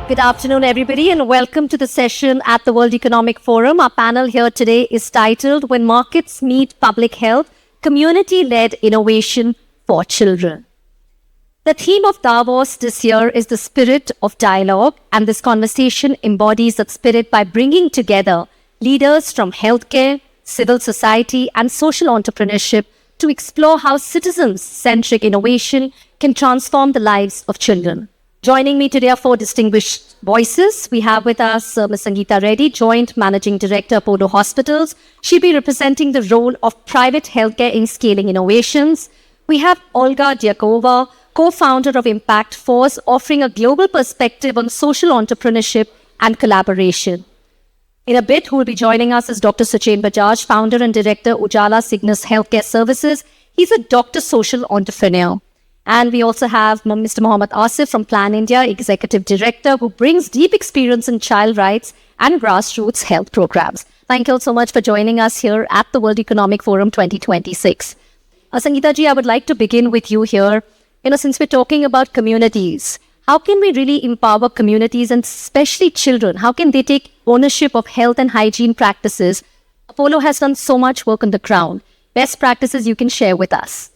Good afternoon, everybody, and welcome to the session at the World Economic Forum. Our panel here today is titled When Markets Meet Public Health, Community-Led Innovation for Children. The theme of Davos this year is the spirit of dialogue, and this conversation embodies that spirit by bringing together leaders from healthcare, civil society, and social entrepreneurship to explore how citizens-centric innovation can transform the lives of children. Joining me today are four distinguished voices. We have with us Ms. Sangeeta Reddy, Joint Managing Director, Apollo Hospitals. She'll be representing the role of private healthcare in scaling innovations. We have Olga Dyakova, co-founder of Impact Force, offering a global perspective on social entrepreneurship and collaboration. In a bit, who will be joining us is Dr. Suchain Bajaj, founder and director, Ujala Cygnus Healthcare Services. He's a doctor social entrepreneur. And we also have Mr. Mohammad Asif from Plan India, Executive Director, who brings deep experience in child rights and grassroots health programs. Thank you all so much for joining us here at the World Economic Forum 2026. Sangeeta ji, I would like to begin with you here. Since we're talking about communities, how can we really empower communities and especially children? How can they take ownership of health and hygiene practices? Apollo has done so much work on the ground. Best practices you can share with us.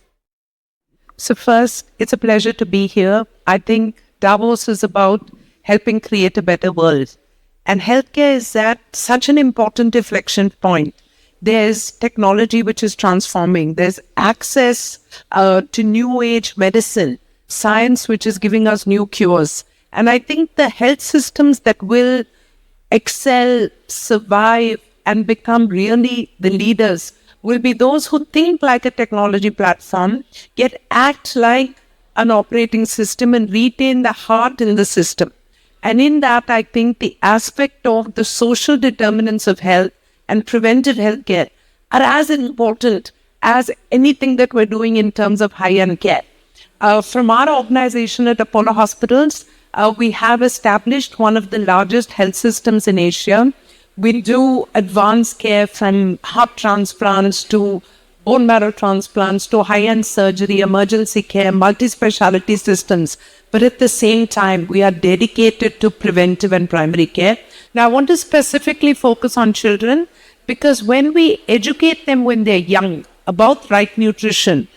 So first, it's a pleasure to be here. I think Davos is about helping create a better world. And healthcare is at such an important inflection point. There's technology which is transforming. There's access to new age medicine, science which is giving us new cures. And I think the health systems that will excel, survive, and become really the leaders will be those who think like a technology platform, yet act like an operating system and retain the heart in the system. And in that, I think the aspect of the social determinants of health and preventive healthcare are as important as anything that we're doing in terms of high-end care. From our organization at Apollo Hospitals, we have established one of the largest health systems in Asia. We do advanced care from heart transplants to bone marrow transplants to high-end surgery, emergency care, multi-speciality systems. But at the same time, we are dedicated to preventive and primary care. Now, I want to specifically focus on children because when we educate them when they're young about right nutrition,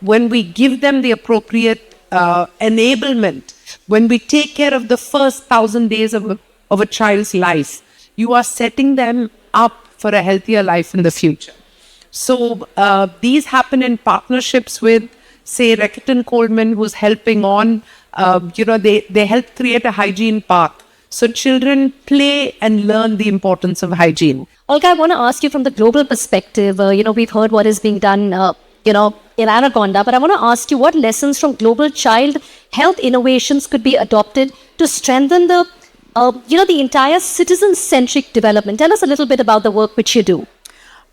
when we give them the appropriate enablement, when we take care of the first 1,000 days of a child's life, you are setting them up for a healthier life in the future. So these happen in partnerships with, say, Reckitt & Coleman, who's helping on, they help create a hygiene path. So children play and learn the importance of hygiene. Olga, I want to ask you from the global perspective, we've heard what is being done, in Anaconda, but I want to ask you what lessons from global child health innovations could be adopted to strengthen the entire citizen-centric development. Tell us a little bit about the work which you do.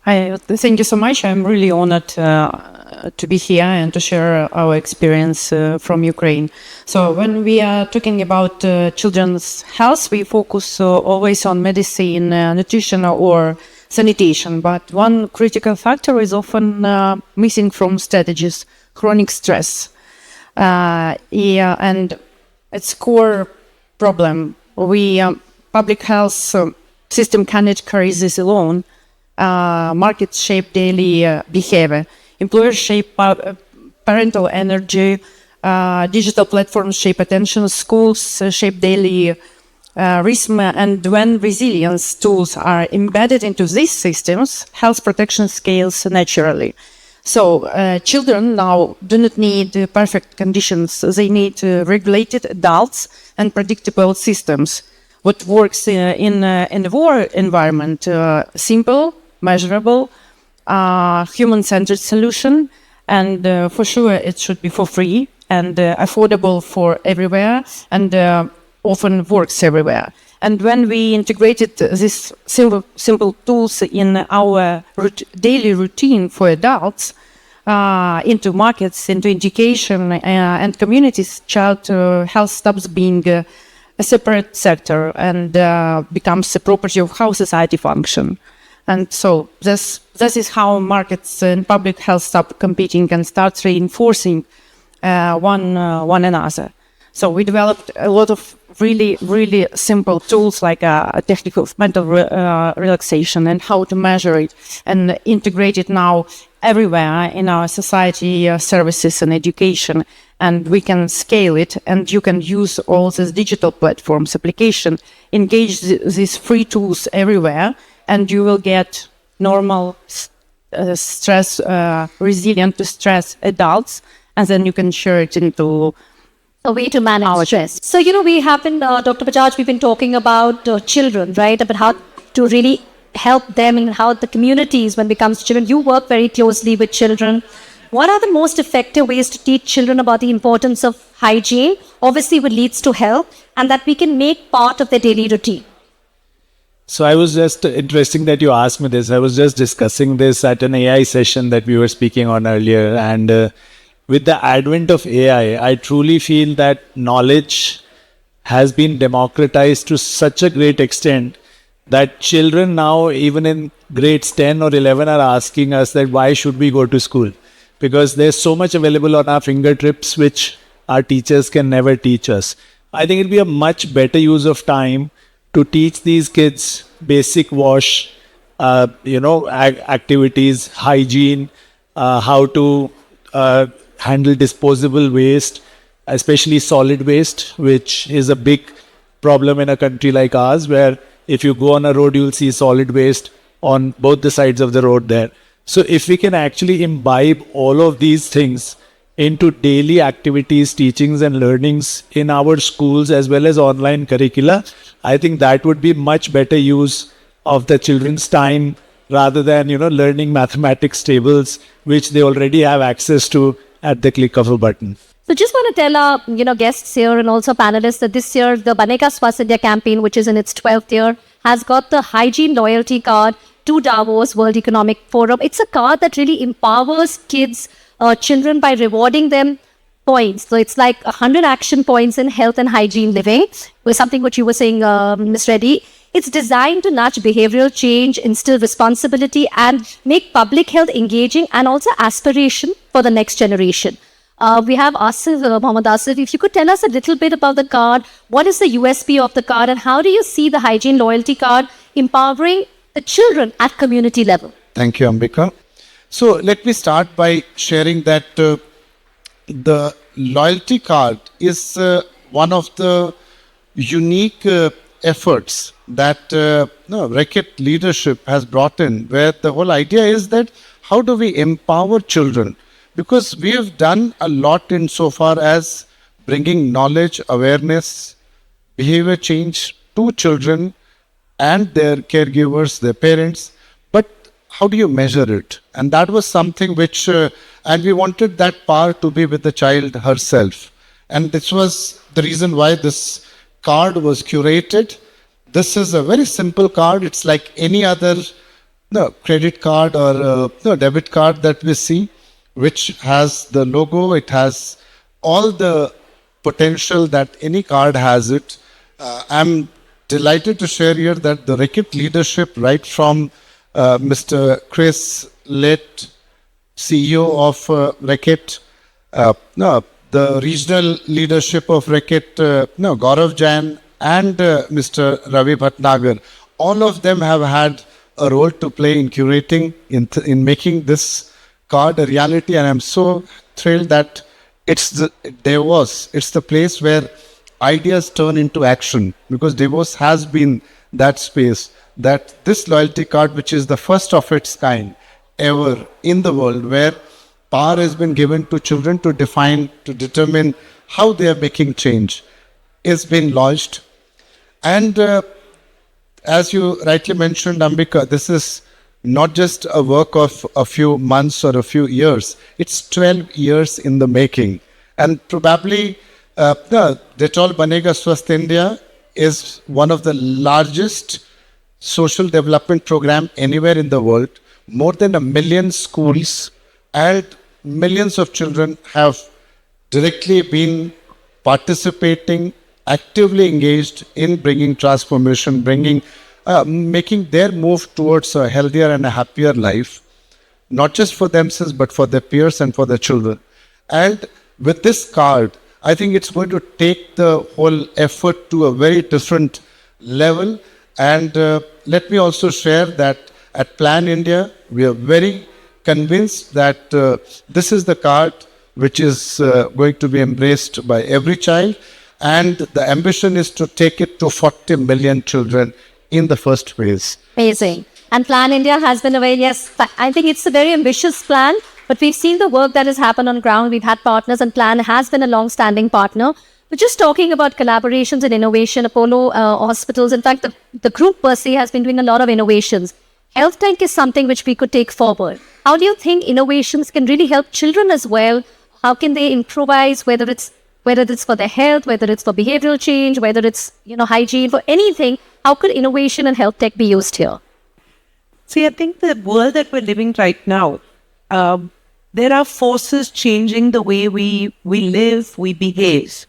Thank you so much. I'm really honored to be here and to share our experience from Ukraine. So when we are talking about children's health, we focus always on medicine, nutrition or sanitation. But one critical factor is often missing from strategies, chronic stress. And its core problem. Public health system cannot carry this alone. Markets shape daily behavior. Employers shape parental energy. Digital platforms shape attention. Schools shape daily rhythm. And when resilience tools are embedded into these systems, health protection scales naturally. So children now do not need perfect conditions. They need regulated adults and predictable systems. What works in the war environment, simple, measurable, human-centered solution, and for sure it should be for free and affordable for everywhere, and often works everywhere. And when we integrated these simple tools in our daily routine for adults, into markets, into education and communities, child health stops being a separate sector and becomes a property of how society function. And so this is how markets and public health stop competing and start reinforcing one another. So we developed a lot of really, really simple tools like a technique of mental relaxation and how to measure it and integrate it now everywhere in our society, services and education. And we can scale it, and you can use all these digital platforms, application, engage these free tools everywhere, and you will get normal stress, resilient to stress adults, and then you can share it into a way to manage stress. So, we have been, Dr. Bajaj, we've been talking about children, right? About how to really help them and how the communities, when it comes to children, you work very closely with children. What are the most effective ways to teach children about the importance of hygiene, obviously what leads to health, and that we can make part of their daily routine? So I was just interesting that you asked me this. I was just discussing this at an AI session that we were speaking on earlier. And with the advent of AI, I truly feel that knowledge has been democratized to such a great extent that children now, even in grades 10 or 11, are asking us that why should we go to school? Because there's so much available on our fingertips which our teachers can never teach us. I think it'll be a much better use of time to teach these kids basic wash, activities, hygiene, how to handle disposable waste, especially solid waste, which is a big problem in a country like ours, where if you go on a road, you'll see solid waste on both the sides of the road there. So if we can actually imbibe all of these things into daily activities, teachings and learnings in our schools as well as online curricula, I think that would be much better use of the children's time rather than, learning mathematics tables, which they already have access to at the click of a button. So just want to tell our, guests here and also panelists that this year, the Banega Swasth India campaign, which is in its 12th year, has got the hygiene loyalty card to Davos World Economic Forum. It's a card that really empowers kids, children by rewarding them points. So it's like 100 action points in health and hygiene living, was something which you were saying, Ms. Reddy. It's designed to nudge behavioral change, instill responsibility, and make public health engaging and also aspiration for the next generation. We have Asif, Mohammad Asif. If you could tell us a little bit about the card, what is the USP of the card, and how do you see the hygiene loyalty card empowering the children at community level? Thank you, Ambika. So let me start by sharing that the loyalty card is one of the unique efforts that Reckitt leadership has brought in, where the whole idea is that how do we empower children? Because we have done a lot in so far as bringing knowledge, awareness, behavior change to children and their caregivers, their parents. But how do you measure it? And that was something which, and we wanted that power to be with the child herself. And this was the reason why this card was curated. This is a very simple card. It's like any other credit card or debit card that we see, which has the logo. It has all the potential that any card has it. I'm delighted to share here that the Reckitt leadership, right from Mr. Chris Litt, CEO of Reckitt, the regional leadership of Reckitt, Gaurav Jain and Mr. Ravi Bhatnagar, all of them have had a role to play in curating, in making this card a reality. And I'm so thrilled that it's the place where ideas turn into action, because Davos has been that space, that this loyalty card, which is the first of its kind ever in the world, where power has been given to children to determine how they are making change, is being launched. And as you rightly mentioned, Ambika, this is not just a work of a few months or a few years. It's 12 years in the making. And probably the Dettol Banega Swasth India is one of the largest social development program anywhere in the world. More than 1 million schools and millions of children have directly been participating, actively engaged in bringing transformation, making their move towards a healthier and a happier life, not just for themselves, but for their peers and for their children. And with this card, I think it's going to take the whole effort to a very different level. And let me also share that at Plan India, we are very convinced that this is the card which is going to be embraced by every child. And the ambition is to take it to 40 million children in the first phase. Amazing. And Plan India has been a very, yes, I think it's a very ambitious plan, but we've seen the work that has happened on ground. We've had partners, and Plan has been a long-standing partner. But just talking about collaborations and innovation, Apollo Hospitals, in fact, the group per se has been doing a lot of innovations. Health tech is something which we could take forward. How do you think innovations can really help children as well? How can they improvise, whether it's for their health, whether it's for behavioral change, whether it's, hygiene, for anything? How could innovation and health tech be used here? See, I think the world that we're living right now, there are forces changing the way we live, we behave.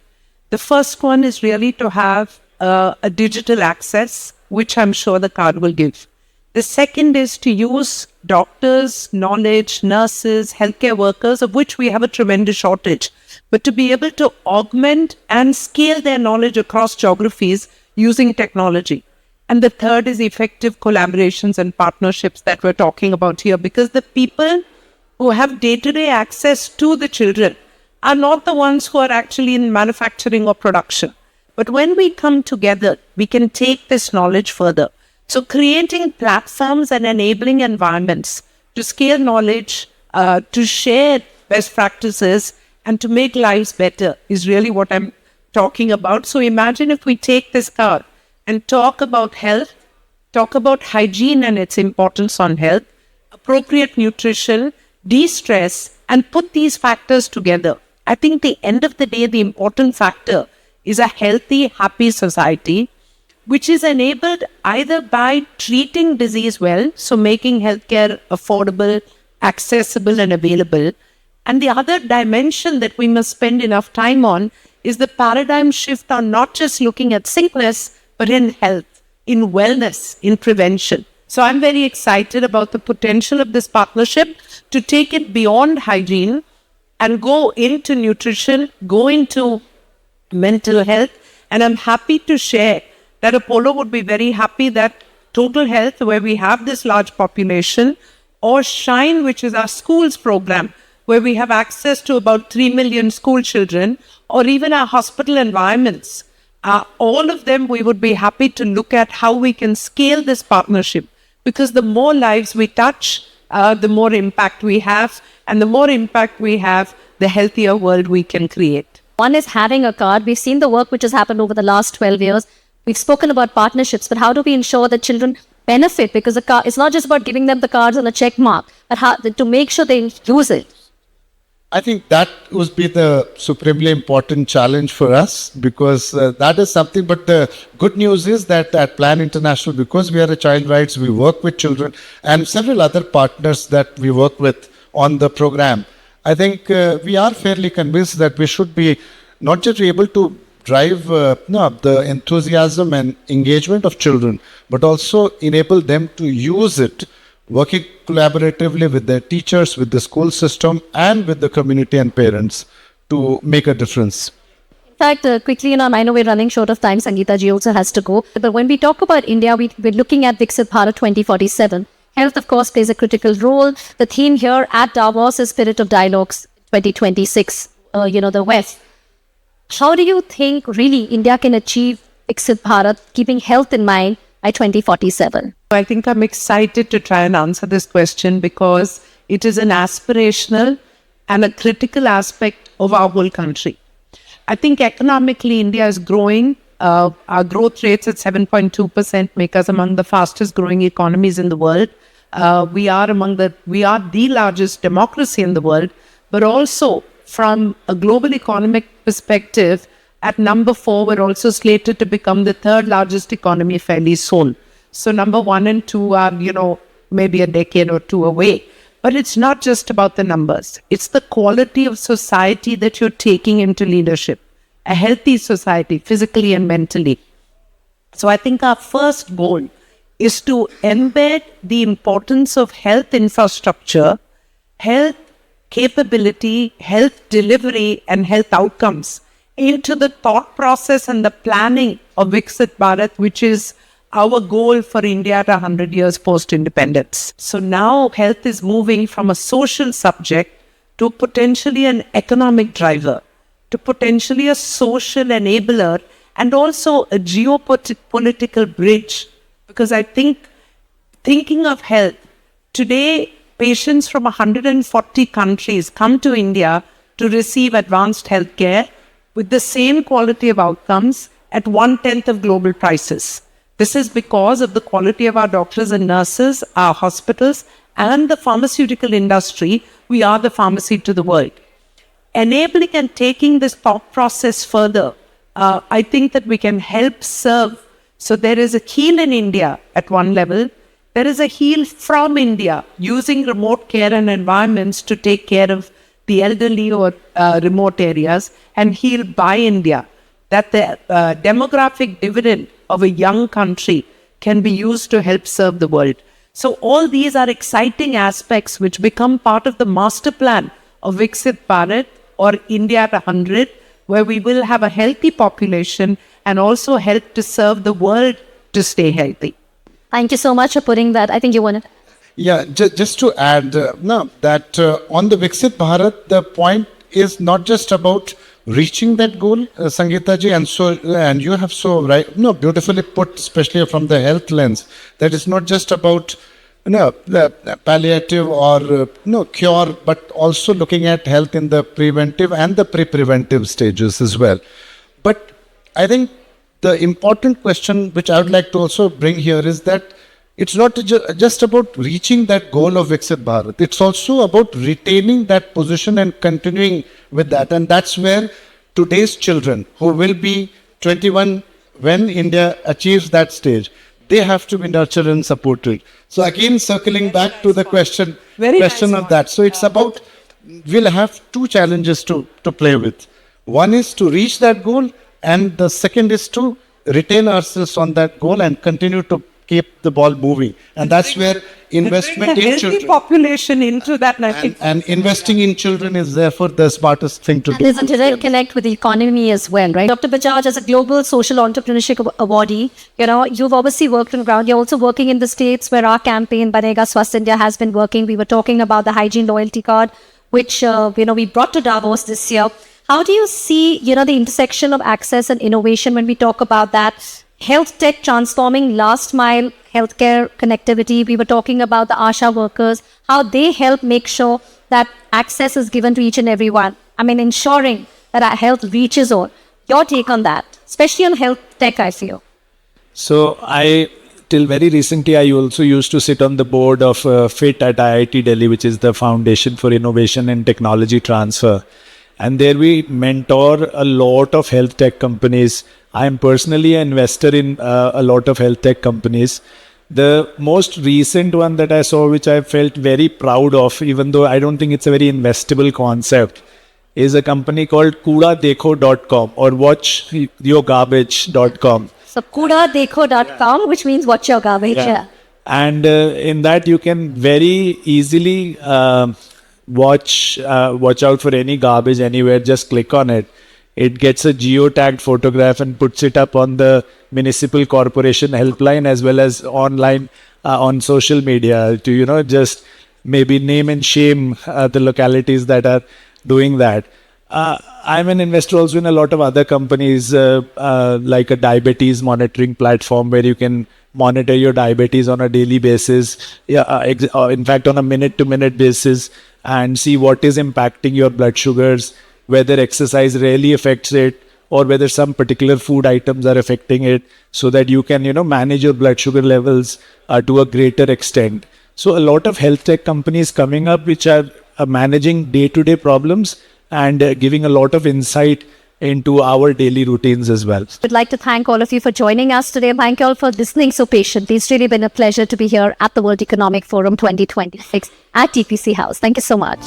The first one is really to have a digital access, which I'm sure the card will give. The second is to use doctors, knowledge, nurses, healthcare workers, of which we have a tremendous shortage, but to be able to augment and scale their knowledge across geographies using technology. And the third is effective collaborations and partnerships that we're talking about here, because the people who have day-to-day access to the children are not the ones who are actually in manufacturing or production. But when we come together, we can take this knowledge further. So creating platforms and enabling environments to scale knowledge, to share best practices, and to make lives better is really what I'm talking about. So imagine if we take this card and talk about health, talk about hygiene and its importance on health, appropriate nutrition, de-stress, and put these factors together. I think the end of the day, the important factor is a healthy, happy society, which is enabled either by treating disease well, so making healthcare affordable, accessible, and available. And the other dimension that we must spend enough time on is the paradigm shift on not just looking at sickness, but in health, in wellness, in prevention. So I'm very excited about the potential of this partnership to take it beyond hygiene and go into nutrition, go into mental health. And I'm happy to share that Apollo would be very happy that Total Health, where we have this large population, or Shine, which is our schools program, where we have access to about 3 million school children, or even our hospital environments, all of them, we would be happy to look at how we can scale this partnership, because the more lives we touch, the more impact we have, and the more impact we have, the healthier world we can create. One is having a card. We've seen the work which has happened over the last 12 years. We've spoken about partnerships, but how do we ensure that children benefit? Because the card, it's not just about giving them the cards and a check mark, but how to make sure they use it. I think that would be the supremely important challenge for us, because that is something. But the good news is that at Plan International, because we are a child rights, we work with children and several other partners that we work with on the program. I think we are fairly convinced that we should be not just able to drive the enthusiasm and engagement of children, but also enable them to use it, working collaboratively with their teachers, with the school system, and with the community and parents to make a difference. In fact, quickly, I know we're running short of time. Sangeeta ji also has to go. But when we talk about India, we're looking at Viksit Bharat 2047. Health, of course, plays a critical role. The theme here at Davos is Spirit of Dialogues 2026, the West. How do you think really India can achieve Viksit Bharat, keeping health in mind, by 2047? I think I'm excited to try and answer this question, because it is an aspirational and a critical aspect of our whole country. I think economically, India is growing. Our growth rates at 7.2% make us among the fastest growing economies in the world. We are the largest democracy in the world, but also from a global economic perspective, at number 4, we're also slated to become the third largest economy fairly soon. So number 1 and 2 are, maybe a decade or two away. But it's not just about the numbers. It's the quality of society that you're taking into leadership. A healthy society, physically and mentally. So I think our first goal is to embed the importance of health infrastructure, health capability, health delivery, and health outcomes into the thought process and the planning of Viksit Bharat, which is our goal for India at 100 years post-independence. So now health is moving from a social subject to potentially an economic driver, to potentially a social enabler, and also a geopolitical bridge. Because I think, thinking of health, today patients from 140 countries come to India to receive advanced health care with the same quality of outcomes at 1/10 of global prices. This is because of the quality of our doctors and nurses, our hospitals, and the pharmaceutical industry. We are the pharmacy to the world. Enabling and taking this thought process further, I think that we can help serve. So there is a heal in India at one level. There is a heal from India using remote care and environments to take care of the elderly or remote areas, and heal by India. That the demographic dividend of a young country can be used to help serve the world. So all these are exciting aspects which become part of the master plan of Viksit Bharat, or India at 100, where we will have a healthy population and also help to serve the world to stay healthy. Thank you so much for putting that. I think you want to. Yeah, just to add, on the Viksit Bharat, the point is not just about reaching that goal, Sangeeta ji, and you have beautifully put, especially from the health lens, that it's not just about the palliative or cure, but also looking at health in the preventive and the pre-preventive stages as well. But I think the important question which I would like to also bring here is that it's not just about reaching that goal of Viksit Bharat. It's also about retaining that position and continuing with that. And that's where today's children, who will be 21 when India achieves that stage, they have to be nurtured and supported. So again, circling back to the question of that. So it's about, we'll have two challenges to play with. One is to reach that goal, and the second is to retain ourselves on that goal and continue to keep the ball moving. And that's where investment in children, population into that. And investing in children is therefore the smartest thing to do. There's a direct connect with the economy as well, right? Dr. Bajaj, as a global social entrepreneurship awardee, you've obviously worked on ground. You're also working in the States where our campaign, Banega, Swasth India, has been working. We were talking about the hygiene loyalty card, which, we brought to Davos this year. How do you see, the intersection of access and innovation when we talk about that? Health tech transforming last mile healthcare connectivity. We were talking about the ASHA workers, how they help make sure that access is given to each and every one. I mean, ensuring that our health reaches all. Your take on that, especially on health tech, I feel. So till very recently, I also used to sit on the board of FIT at IIT Delhi, which is the Foundation for Innovation and Technology Transfer. And there we mentor a lot of health tech companies. I am personally an investor in a lot of health tech companies. The most recent one that I saw, which I felt very proud of, even though I don't think it's a very investable concept, is a company called KudaDekho.com or WatchYourGarbage.com. So KudaDekho.com, which means watch your garbage. Yeah. And in that you can very easily watch out for any garbage anywhere. Just click on it. It gets a geotagged photograph and puts it up on the municipal corporation helpline as well as online on social media to just maybe name and shame the localities that are doing that. I'm an investor also in a lot of other companies like a diabetes monitoring platform where you can monitor your diabetes on a daily basis, in fact on a minute-to-minute basis, and see what is impacting your blood sugars, whether exercise really affects it or whether some particular food items are affecting it, so that you can manage your blood sugar levels to a greater extent. So a lot of health tech companies coming up which are managing day-to-day problems and giving a lot of insight into our daily routines as well. I'd like to thank all of you for joining us today. Thank you all for listening so patiently. It's really been a pleasure to be here at the World Economic Forum 2026 at TPC House. Thank you so much.